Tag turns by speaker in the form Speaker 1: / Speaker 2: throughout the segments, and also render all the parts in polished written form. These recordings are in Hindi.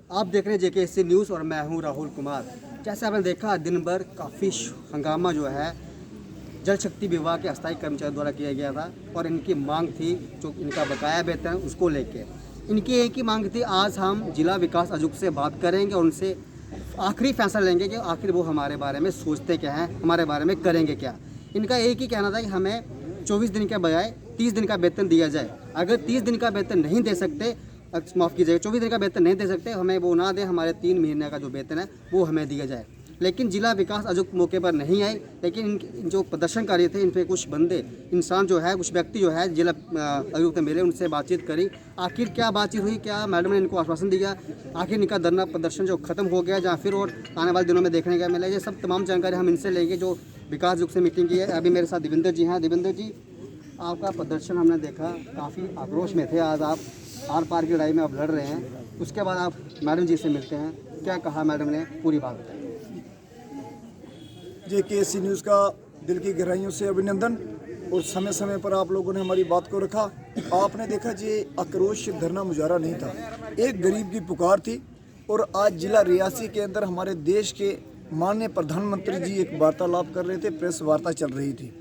Speaker 1: आप देख रहे हैं JKSC न्यूज़ और मैं हूं राहुल कुमार। जैसे आपने देखा दिन भर काफ़ी हंगामा जो है जल शक्ति विभाग के अस्थायी कर्मचारियों द्वारा किया गया था और इनकी मांग थी जो इनका बकाया वेतन उसको लेके। इनकी एक ही मांग थी, आज हम जिला विकास आयुक्त से बात करेंगे और उनसे आखिरी फैसला लेंगे कि आखिर वो हमारे बारे में सोचते क्या हैं, हमारे बारे में करेंगे क्या। इनका एक ही कहना था कि हमें 24 दिन के बजाय 30 दिन का वेतन दिया जाए। अगर 30 दिन का वेतन नहीं दे सकते, माफ़ कीजिएगा, 24 दिन का वेतन नहीं दे सकते, हमें वो ना दें, हमारे 3 महीने का जो वेतन है वो हमें दिया जाए। लेकिन जिला विकास आयुक्त मौके पर नहीं आए। लेकिन इन जो प्रदर्शनकारी थे, इन पे कुछ बंदे इंसान जो है, कुछ व्यक्ति जो है जिला आयुक्त मिले, उनसे बातचीत करी। आखिर क्या बातचीत हुई, क्या मैडम ने इनको आश्वासन दिया, आखिर इनका धरना प्रदर्शन जो खत्म हो गया या फिर और आने वाले दिनों में देखने का मिला, ये सब तमाम जानकारी हम इनसे लेंगे जो विकास आयुक्त से मीटिंग की है। अभी मेरे साथ देवेंद्र जी हैं। देवेंद्र जी, आपका प्रदर्शन हमने देखा, काफ़ी आक्रोश में थे। आज आप आर पार की लड़ाई में आप लड़ रहे हैं, उसके बाद आप मैडम जी से मिलते हैं, क्या कहा मैडम ने, पूरी बात बताइए।
Speaker 2: JKSC न्यूज़ का दिल की गहराइयों से अभिनंदन। और समय समय पर आप लोगों ने हमारी बात को रखा। आपने देखा जी, आक्रोश धरना मुजाहरा नहीं था, एक गरीब की पुकार थी। और आज जिला रियासी के अंदर हमारे देश के माननीय प्रधानमंत्री जी एक वार्तालाप कर रहे थे, प्रेस वार्ता चल रही थी।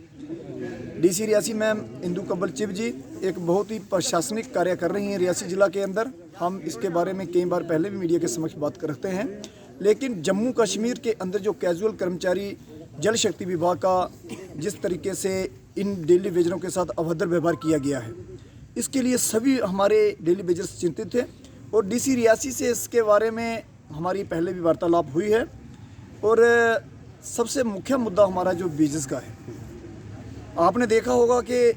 Speaker 2: DC रियासी मैम इंदु कंवल चिब जी एक बहुत ही प्रशासनिक कार्य कर रही हैं रियासी जिला के अंदर। हम इसके बारे में कई बार पहले भी मीडिया के समक्ष बात करते हैं। लेकिन जम्मू कश्मीर के अंदर जो कैजुअल कर्मचारी जल शक्ति विभाग का जिस तरीके से इन डेली वेजरों के साथ अभद्र व्यवहार किया गया है, इसके लिए सभी हमारे डेली वेजर्स चिंतित थे। और DC रियासी से इसके बारे में हमारी पहले भी वार्तालाप हुई है। और सबसे मुख्य मुद्दा हमारा जो वेजेस का है, आपने देखा होगा कि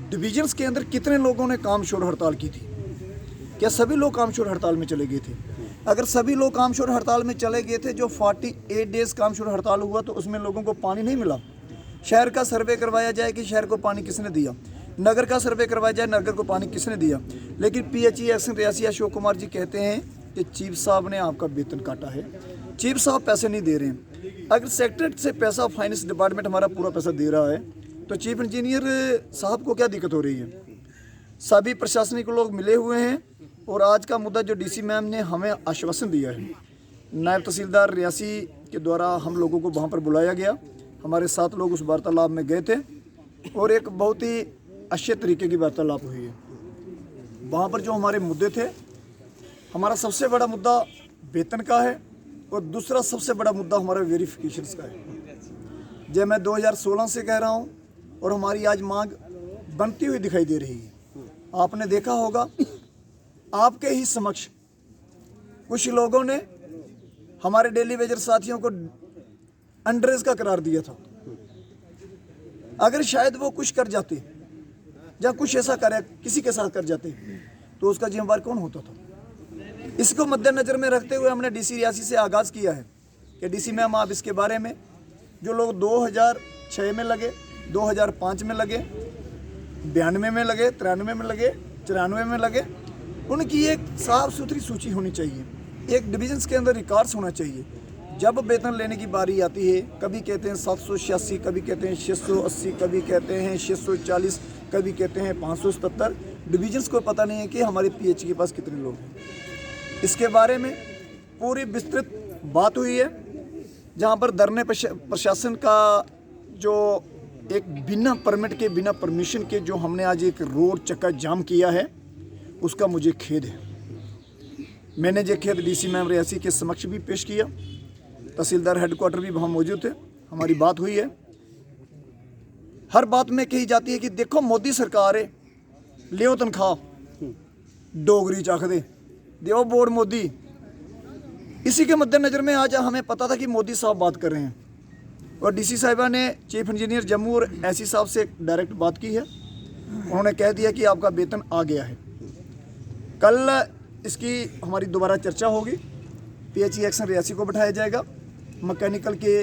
Speaker 2: डिविजन्स के अंदर कितने लोगों ने काम छोड़ हड़ताल की थी। क्या सभी लोग काम छोड़ हड़ताल में चले गए थे? अगर सभी लोग काम छोड़ हड़ताल में चले गए थे, जो 48 डेज़ काम छोड़ हड़ताल हुआ, तो उसमें लोगों को पानी नहीं मिला। शहर का सर्वे करवाया जाए कि शहर को पानी किसने दिया, नगर का सर्वे करवाया जाए नगर को पानी किसने दिया। लेकिन PHE एक्शन रियासी अशोक कुमार जी कहते हैं कि चीफ साहब ने आपका वेतन काटा है, चीफ साहब पैसे नहीं दे रहे हैं। अगर सेक्रेटरी से पैसा फाइनेंस डिपार्टमेंट हमारा पूरा पैसा दे रहा है, तो चीफ इंजीनियर साहब को क्या दिक्कत हो रही है? सभी प्रशासनिक लोग मिले हुए हैं। और आज का मुद्दा जो DC मैम ने हमें आश्वासन दिया है, नायब तहसीलदार रियासी के द्वारा हम लोगों को वहाँ पर बुलाया गया, हमारे 7 लोग उस वार्तालाप में गए थे और एक बहुत ही अच्छे तरीके की वार्तालाप हुई है। वहाँ पर जो हमारे मुद्दे थे, हमारा सबसे बड़ा मुद्दा वेतन का है और दूसरा सबसे बड़ा मुद्दा हमारा वेरिफिकेशंस का है। जब मैं 2016 से कह रहा हूँ और हमारी आज मांग बनती हुई दिखाई दे रही है। आपने देखा होगा, आपके ही समक्ष कुछ लोगों ने हमारे डेली वेजर साथियों को अंडरेज का करार दिया था। अगर शायद वो कुछ कर जाते या कुछ ऐसा करे किसी के साथ कर जाते, तो उसका जिम्मेवार कौन होता था? इसको मद्देनजर में रखते हुए हमने DC रियासी से आगाज़ किया है कि DC मैम, आप इसके बारे में जो लोग 2006 में लगे, 2005 में लगे, 92 में लगे, 93 में लगे, 94 में लगे, उनकी एक साफ सुथरी सूची होनी चाहिए। एक डिविजन्स के अंदर रिकॉर्ड्स होना चाहिए। जब वेतन लेने की बारी आती है, कभी कहते हैं 786, कभी कहते हैं 680, कभी कहते हैं 640, कभी कहते हैं 577। डिविजन्स को पता नहीं है कि हमारे PH के पास कितने लोग हैं। इसके बारे में पूरी विस्तृत बात हुई है, जहाँ पर धरने प्रशासन का जो एक बिना परमिट के, बिना परमिशन के जो हमने आज एक रोड चक्का जाम किया है, उसका मुझे खेद है। मैंने ये खेद DC मैम रियासी के समक्ष भी पेश किया, तहसीलदार हेडक्वार्टर भी वहाँ मौजूद थे, हमारी बात हुई है। हर बात में कही जाती है कि देखो मोदी सरकार है, लियो तनख्वाह, डोगरी चाख दे देव बोर्ड मोदी। इसी के मद्देनजर में आज हमें पता था कि मोदी साहब बात कर रहे हैं और DC साहिबा ने चीफ इंजीनियर जम्मू और SC साहब से डायरेक्ट बात की है। उन्होंने कह दिया कि आपका वेतन आ गया है। कल इसकी हमारी दोबारा चर्चा होगी। PHE एक्शन रियासी को बिठाया जाएगा, मैकेनिकल के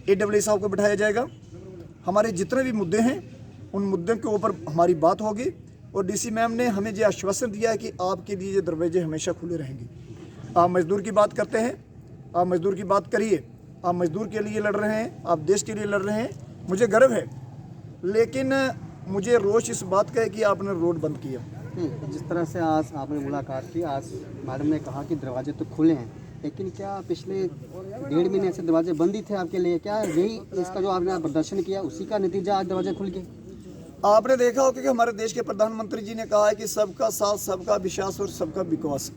Speaker 2: AWE साहब को बिठाया जाएगा। हमारे जितने भी मुद्दे हैं, उन मुद्दों के ऊपर हमारी बात होगी। और DC मैम ने हमें ये आश्वासन दिया है कि आपके लिए ये दरवाजे हमेशा खुले रहेंगे। आप मजदूर की बात करते हैं, आप मजदूर की बात करिए। आप मजदूर के लिए लड़ रहे हैं, आप देश के लिए लड़ रहे हैं, मुझे गर्व है। लेकिन मुझे रोष इस बात का है कि आपने रोड बंद किया।
Speaker 1: नहीं, जिस तरह से आज आपने मुलाकात की, आज मैडम ने कहा कि दरवाजे तो खुले हैं, लेकिन क्या पिछले 1.5 महीने से दरवाजे बंद ही थे आपके लिए? क्या यही इसका जो आपने प्रदर्शन किया उसी का नतीजा आज दरवाजे खुल गए?
Speaker 2: आपने देखा होगा कि हमारे देश के प्रधानमंत्री जी ने कहा है कि सबका साथ, सबका विश्वास और सबका विकास।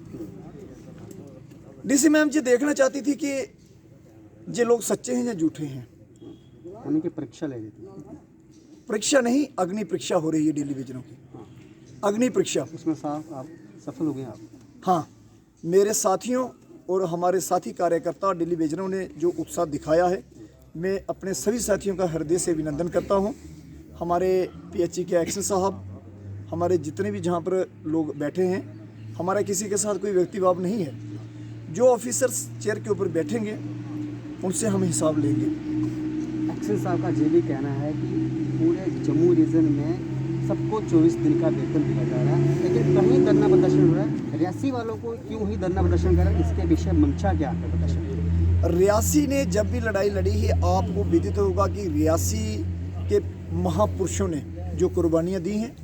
Speaker 2: डीसी मैम जी देखना चाहती थी कि ये लोग सच्चे हैं या झूठे हैं।
Speaker 1: उनकी परीक्षा ले ली थी।
Speaker 2: परीक्षा नहीं, अग्नि परीक्षा हो रही है टेलीविजनों की, अग्नि परीक्षा।
Speaker 1: उसमें साफ आप सफल हो गए आप?
Speaker 2: हाँ, मेरे साथियों और हमारे साथी कार्यकर्ता और टेलीविजनों ने जो उत्साह दिखाया है, मैं अपने सभी साथियों का हृदय से अभिनंदन करता हूँ। हमारे पीएचई के एक्शन साहब, हमारे जितने भी जहाँ पर लोग बैठे हैं, हमारा किसी के साथ कोई व्यक्तिभाव नहीं है। जो ऑफिसर्स चेयर के ऊपर बैठेंगे उनसे हम हिसाब लेंगे।
Speaker 1: एक्शन साहब का ये भी कहना है कि पूरे जम्मू रीजन में सबको 24 दिन का वेतन दिया जा रहा है, लेकिन कहीं धरना प्रदर्शन हो रहा है। रियासी वालों को क्यों ही धरना प्रदर्शन कर रहा है, इसके विषय मंशा क्या है प्रदर्शन?
Speaker 2: रियासी ने जब भी लड़ाई लड़ी है, आपको विदित होगा कि रियासी के महापुरुषों ने जो कुर्बानियाँ दी हैं,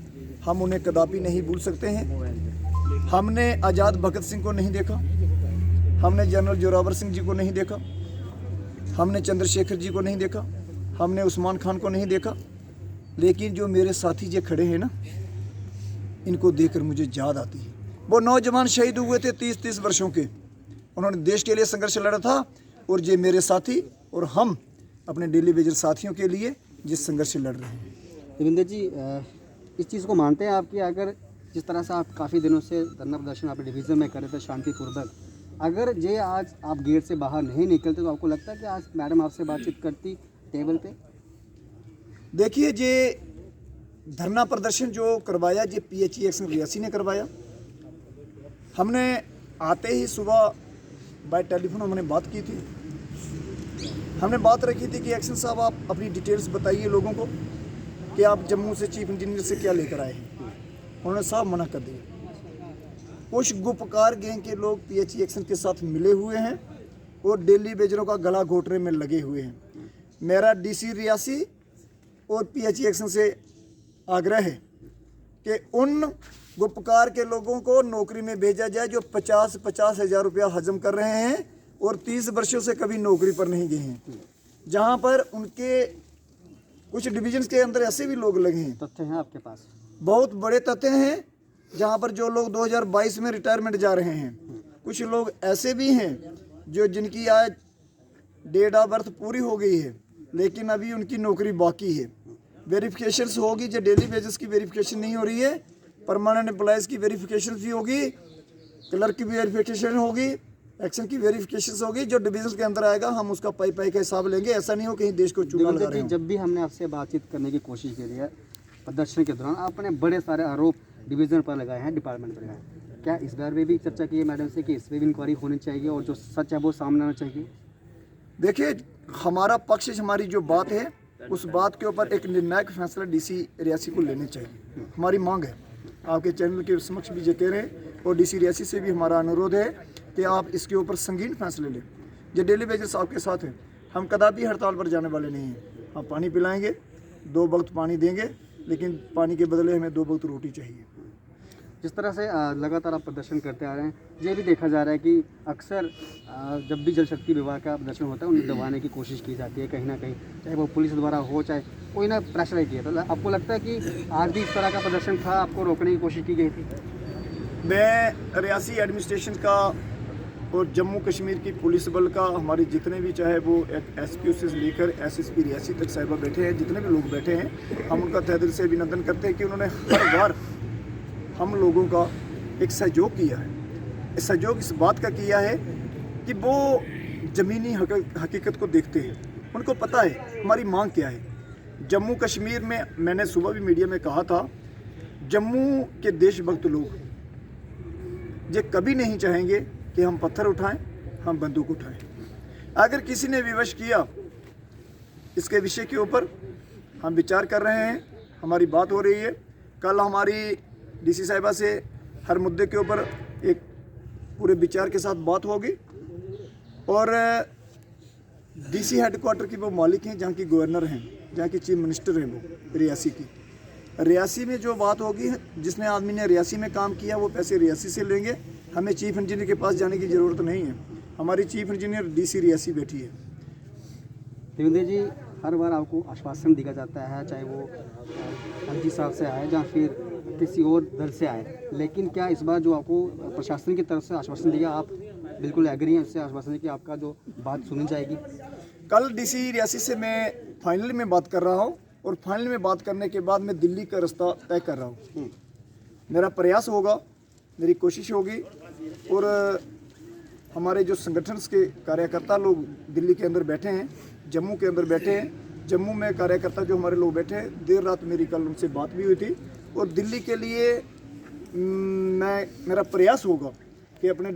Speaker 2: हम उन्हें कदापि नहीं भूल सकते हैं। हमने आज़ाद भगत सिंह को नहीं देखा, हमने जनरल जोरावर सिंह जी को नहीं देखा, हमने चंद्रशेखर जी को नहीं देखा, हमने उस्मान खान को नहीं देखा, लेकिन जो मेरे साथी जो खड़े हैं ना, इनको देखकर मुझे याद आती है। वो नौजवान शहीद हुए थे 30-30 वर्षों के, उन्होंने देश के लिए संघर्ष लड़ा था, और ये मेरे साथी और हम अपने टेलीविजन साथियों के लिए जिस संघर्ष लड़ रहे हैं।
Speaker 1: देवेंद्र जी, इस चीज़ को मानते हैं आप कि अगर जिस तरह से आप काफ़ी दिनों से धरना प्रदर्शन अपने डिवीज़न में कर रहे थे शांतिपूर्वक, अगर ये आज आप गेट से बाहर नहीं निकलते तो आपको लगता है कि आज मैडम आपसे बातचीत करती टेबल पे?
Speaker 2: देखिए, ये धरना प्रदर्शन जो करवाया, ये पीएचई एक्शन रियासी ने करवाया। हमने आते ही सुबह बाय टेलीफोन हमने बात की थी। हमने बात रखी थी कि एक्शन साहब आप अपनी डिटेल्स बताइए लोगों को कि आप जम्मू से चीफ इंजीनियर से क्या लेकर आए हैं। उन्होंने साफ मना कर दिया। कुछ गुपकार गैंग के लोग पीएचई एक्शन के साथ मिले हुए हैं और टेलीविजनों का गला घोटने में लगे हुए हैं। मेरा डीसी रियासी और पीएचई एक्शन से आग्रह है कि उन गुपकार के लोगों को नौकरी में भेजा जाए जो 50-50 हज़ार रुपया हजम कर रहे हैं और 30 वर्षों से कभी नौकरी पर नहीं गए हैं। जहां पर उनके कुछ डिवीजन्स के अंदर ऐसे भी लोग लगे हैं।
Speaker 1: तथ्य हैं आपके पास?
Speaker 2: बहुत बड़े तथ्य हैं, जहां पर जो लोग 2022 में रिटायरमेंट जा रहे हैं। कुछ लोग ऐसे भी हैं जो जिनकी आज डेट ऑफ बर्थ पूरी हो गई है, लेकिन अभी उनकी नौकरी बाकी है। वेरिफिकेशंस होगी, जो डेली बेसिस की वेरिफिकेशन नहीं हो रही है, परमानेंट एम्प्लॉयज़ की वेरिफिकेशन भी होगी, क्लर्क की वेरिफिकेशन होगी, एक्शन की वेरिफिकेशन होगी। जो डिवीजन के अंदर आएगा हम उसका पाई का हिसाब लेंगे। ऐसा नहीं हो कहीं देश को चूना लगा रहे हो।
Speaker 1: जब भी हमने आपसे बातचीत करने की कोशिश की है प्रदर्शन के दौरान, आपने बड़े सारे आरोप डिवीज़न पर लगाए हैं, डिपार्टमेंट पर लगाए हैं। क्या इस बार में भी चर्चा की है मैडम से कि इस पर भी इंक्वायरी होनी चाहिए और जो सच है वो सामने आना चाहिए?
Speaker 2: देखिए, हमारा पक्ष, हमारी जो बात है उस बात के ऊपर एक निर्णायक फैसला डीसी रियासी को लेने चाहिए। हमारी मांग है, आपके चैनल के समक्ष भी ये कह रहे हैं, और डीसी रियासी से भी हमारा अनुरोध है कि आप इसके ऊपर संगीन फैसले लें। जो डेली बेसिस आपके साथ है, हम कदापि हड़ताल पर जाने वाले नहीं हैं। हम पानी पिलाएंगे, 2 वक्त पानी देंगे, लेकिन पानी के बदले हमें 2 वक्त रोटी चाहिए।
Speaker 1: जिस तरह से लगातार आप प्रदर्शन करते आ रहे हैं, ये भी देखा जा रहा है कि अक्सर जब भी जल शक्ति विभाग का प्रदर्शन होता है उन्हें दबाने की कोशिश की जाती है कहीं ना कहीं, चाहे वो पुलिस द्वारा हो चाहे कोई ना प्रेशराइज किया। तो आपको लगता है कि आज भी इस तरह का प्रदर्शन था, आपको रोकने की कोशिश की गई थी?
Speaker 2: मैं रियासी एडमिनिस्ट्रेशन का और जम्मू कश्मीर की पुलिस बल का, हमारे जितने भी, चाहे वो एक एसपी से लेकर एसएसपी रियासी तक साहिबा बैठे हैं, जितने भी लोग बैठे हैं, हम उनका तहे दिल से अभिनंदन करते हैं कि उन्होंने हर बार हम लोगों का एक सहयोग किया है। इस सहयोग इस बात का किया है कि वो ज़मीनी हकीकत को देखते हैं, उनको पता है हमारी मांग क्या है। जम्मू कश्मीर में मैंने सुबह भी मीडिया में कहा था, जम्मू के देशभक्त लोग ये कभी नहीं चाहेंगे कि हम पत्थर उठाएं, हम बंदूक उठाएं। अगर किसी ने विवश किया इसके विषय के ऊपर, हम विचार कर रहे हैं, हमारी बात हो रही है। कल हमारी डीसी साहिबा से हर मुद्दे के ऊपर एक पूरे विचार के साथ बात होगी। और डीसी हेडक्वार्टर की वो मालिक हैं, जहाँ की गवर्नर हैं, जहाँ की चीफ मिनिस्टर हैं वो रियासी की, रियासी में जो बात होगी, जिसने आदमी ने रियासी में काम किया वो पैसे रियासी से लेंगे। हमें चीफ इंजीनियर के पास जाने की ज़रूरत नहीं है। हमारी चीफ इंजीनियर डीसी रियासी बैठी है।
Speaker 1: देवेंद्र जी, हर बार आपको आश्वासन दिया जाता है, चाहे वो एलजी साहब से आए या फिर किसी और दल से आए, लेकिन क्या इस बार जो आपको प्रशासन की तरफ से आश्वासन दिया, आप बिल्कुल एग्री हैं उससे आश्वासन कि आपका जो बात सुनी जाएगी?
Speaker 2: कल डीसी रियासी से मैं फाइनल में बात कर रहा हूँ और फाइनल में बात करने के बाद मैं दिल्ली का रास्ता तय कर रहा हूँ। मेरा प्रयास होगा, मेरी कोशिश होगी, और हमारे जो संगठन के कार्यकर्ता लोग दिल्ली के अंदर बैठे हैं, जम्मू के अंदर बैठे हैं, जम्मू में कार्यकर्ता जो हमारे लोग बैठे हैं, देर रात मेरी कल उनसे बात भी हुई थी, और दिल्ली के लिए मेरा प्रयास होगा कि अपने